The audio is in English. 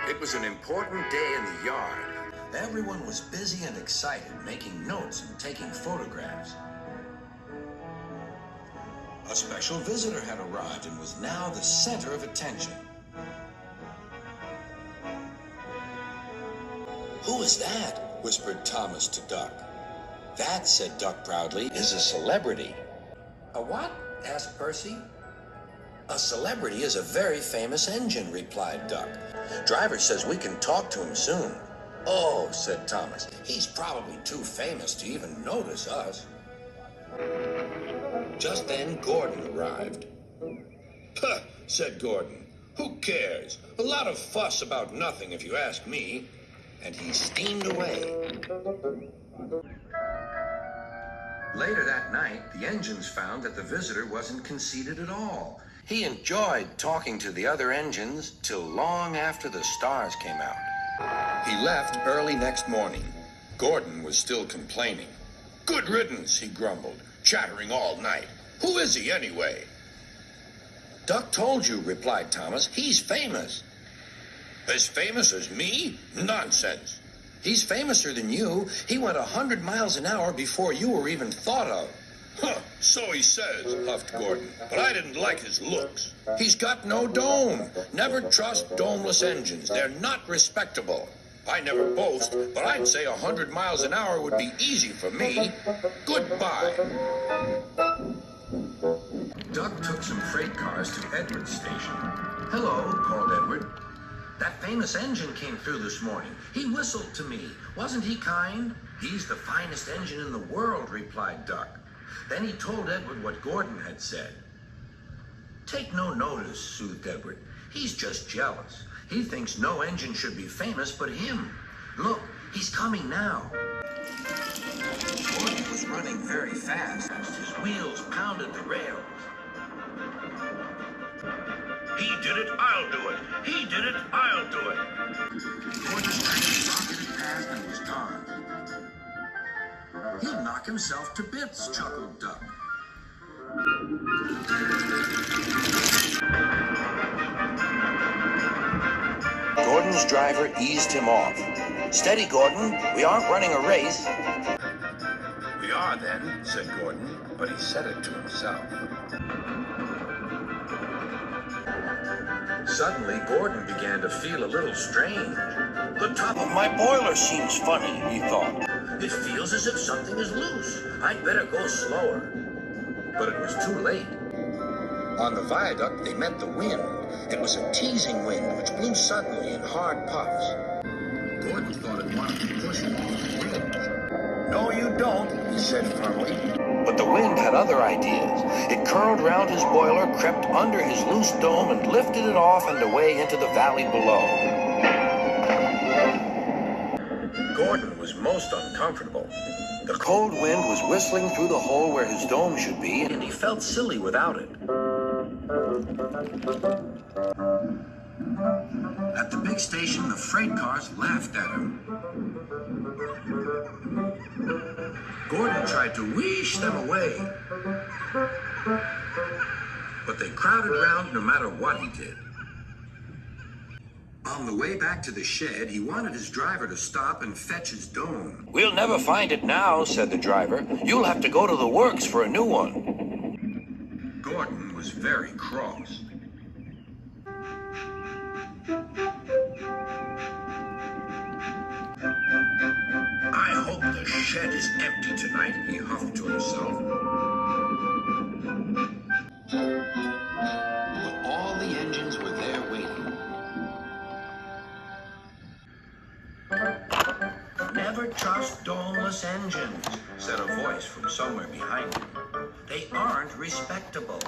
It was an important day in the yard. Everyone was busy and excited, making notes and taking photographs. A special visitor had arrived and was now the center of attention. "Who is that?" whispered Thomas to Duck. "That," said Duck proudly, "is a celebrity." "A what?" asked Percy. "A celebrity is a very famous engine," replied Duck. "Driver says we can talk to him soon." "Oh," said Thomas, "he's probably too famous to even notice us." Just then, Gordon arrived. "Puh," said Gordon. "Who cares? A lot of fuss about nothing, if you ask me." And he steamed away. Later that night, the engines found that the visitor wasn't conceited at all. He enjoyed talking to the other engines till long after the stars came out. He left early next morning. Gordon was still complaining. "Good riddance," he grumbled, "chattering all night. Who is he anyway?" "Duck told you," replied Thomas. "He's famous." "As famous as me? Nonsense." "He's famouser than you. He went 100 miles an hour before you were even thought of." "Huh, so he says," huffed Gordon, "but I didn't like his looks. He's got no dome. Never trust domeless engines. They're not respectable. I never boast, but I'd say 100 miles an hour would be easy for me. Goodbye." Duck took some freight cars to Edward's station. "Hello," called Edward. "That famous engine came through this morning. He whistled to me. Wasn't he kind?" "He's the finest engine in the world," replied Duck. Then he told Edward what Gordon had said. "Take no notice," soothed Edward. "He's just jealous. He thinks no engine should be famous but him. Look, he's coming now." Gordon was running very fast. His wheels pounded the rails. "He did it, I'll do it. He did it, I'll do it." Gordon rocketed past and was gone. "He'll knock himself to bits," chuckled Duck. Gordon's driver eased him off. "Steady, Gordon. We aren't running a race." "We are then," said Gordon, but he said it to himself. Suddenly, Gordon began to feel a little strange. "The top of my boiler seems funny," he thought. "It feels as if something is loose. I'd better go slower." But it was too late. On the viaduct, they met the wind. It was a teasing wind which blew suddenly in hard puffs. Gordon thought it wanted to push him off the bridge. "No, you don't," he said firmly. But the wind had other ideas. It curled round his boiler, crept under his loose dome, and lifted it off and away into the valley below. Gordon was most uncomfortable. The cold wind was whistling through the hole where his dome should be, and he felt silly without it. At the big station, the freight cars laughed at him. Gordon tried to wheesh them away, but they crowded round no matter what he did. On the way back to the shed, he wanted his driver to stop and fetch his dome. "We'll never find it now," said the driver. "You'll have to go to the works for a new one." Gordon was very cross. "I hope the shed is empty tonight," he huffed to himself. But all the engines were there waiting. "Never trust domeless engines," said a voice from somewhere behind him. "They aren't respectable."